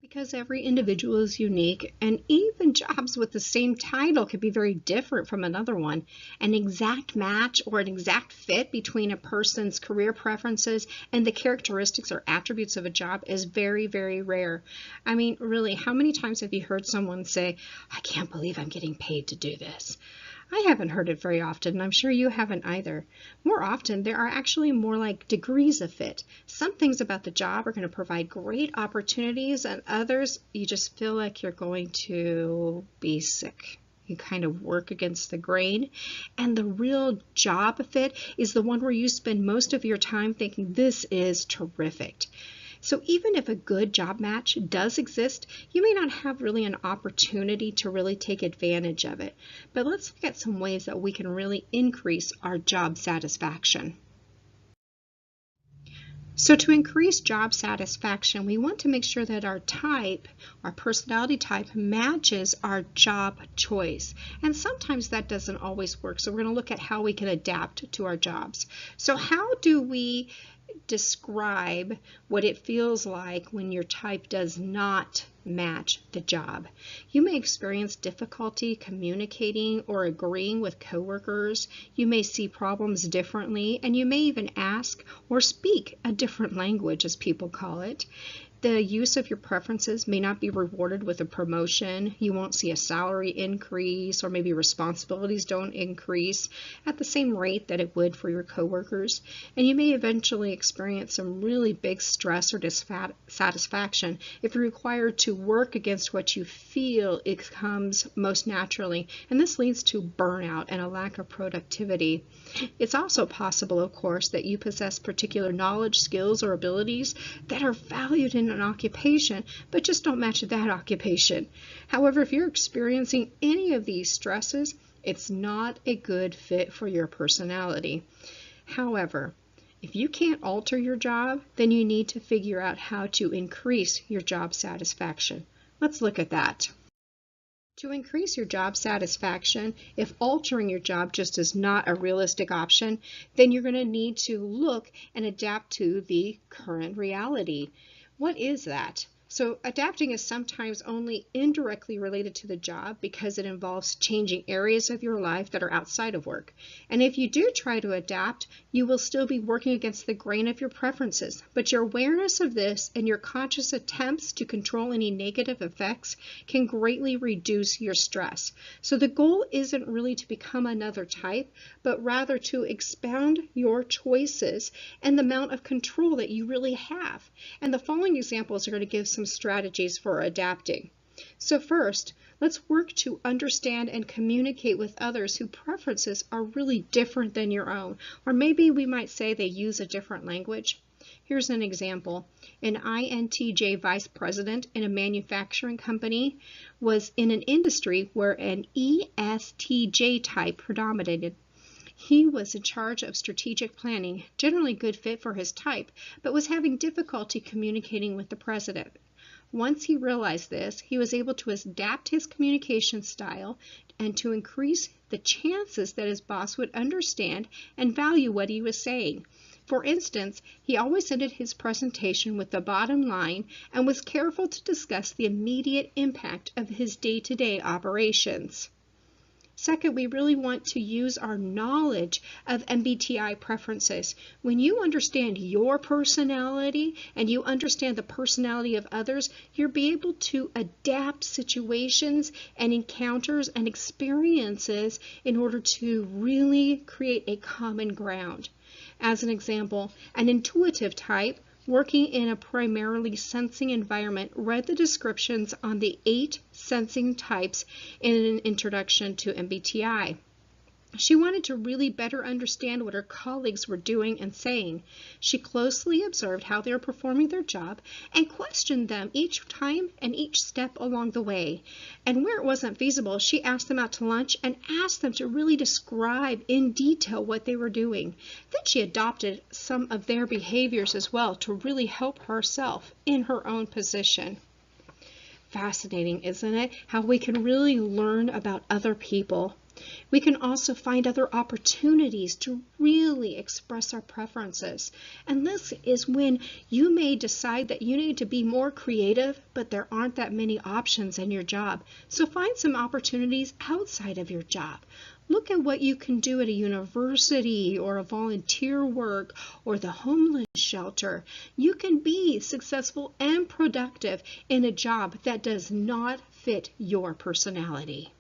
Because every individual is unique, and even jobs with the same title could be very different from another one. An exact match or an exact fit between a person's career preferences and the characteristics or attributes of a job is very, very rare. I mean, really, how many times have you heard someone say, "I can't believe I'm getting paid to do this"? I haven't heard it very often, and I'm sure you haven't either. More often, there are actually more like degrees of fit. Some things about the job are going to provide great opportunities, and others, you just feel like you're going to be sick. You kind of work against the grain. And the real job fit is the one where you spend most of your time thinking, this is terrific. So even if a good job match does exist, you may not have really an opportunity to really take advantage of it. But let's look at some ways that we can really increase our job satisfaction. So to increase job satisfaction, we want to make sure that our type, our personality type, matches our job choice. And sometimes that doesn't always work. So we're going to look at how we can adapt to our jobs. So how do we describe what it feels like when your type does not match the job? You may experience difficulty communicating or agreeing with coworkers. You may see problems differently, and you may even ask or speak a different language, as people call it. The use of your preferences may not be rewarded with a promotion. You won't see a salary increase, or maybe responsibilities don't increase at the same rate that it would for your coworkers. And you may eventually experience some really big stress or dissatisfaction if you're required to work against what you feel it comes most naturally. And this leads to burnout and a lack of productivity. It's also possible, of course, that you possess particular knowledge, skills, or abilities that are valued in an occupation, but just don't match that occupation. However, if you're experiencing any of these stresses, it's not a good fit for your personality. However, if you can't alter your job, then you need to figure out how to increase your job satisfaction. Let's look at that. To increase your job satisfaction, if altering your job just is not a realistic option, then you're going to need to look and adapt to the current reality. What is that? So adapting is sometimes only indirectly related to the job because it involves changing areas of your life that are outside of work. And if you do try to adapt, you will still be working against the grain of your preferences. But your awareness of this and your conscious attempts to control any negative effects can greatly reduce your stress. So the goal isn't really to become another type, but rather to expound your choices and the amount of control that you really have. And the following examples are going to give some strategies for adapting. So first, let's work to understand and communicate with others whose preferences are really different than your own, or maybe we might say they use a different language. Here's an example. An INTJ vice president in a manufacturing company was in an industry where an ESTJ type predominated. He was in charge of strategic planning, generally a good fit for his type, but was having difficulty communicating with the president. Once he realized this, he was able to adapt his communication style and to increase the chances that his boss would understand and value what he was saying. For instance, he always ended his presentation with the bottom line and was careful to discuss the immediate impact of his day-to-day operations. Second, we really want to use our knowledge of MBTI preferences. When you understand your personality and you understand the personality of others, you'll be able to adapt situations and encounters and experiences in order to really create a common ground. As an example, an intuitive type working in a primarily sensing environment read the descriptions on the 8 sensing types in an introduction to MBTI. She wanted to really better understand what her colleagues were doing and saying. She closely observed how they were performing their job and questioned them each time and each step along the way. And where it wasn't feasible, she asked them out to lunch and asked them to really describe in detail what they were doing. Then she adopted some of their behaviors as well to really help herself in her own position. Fascinating, isn't it? How we can really learn about other people We can also find other opportunities to really express our preferences. And this is when you may decide that you need to be more creative, but there aren't that many options in your job. So find some opportunities outside of your job. Look at what you can do at a university or a volunteer work or the homeless shelter. You can be successful and productive in a job that does not fit your personality.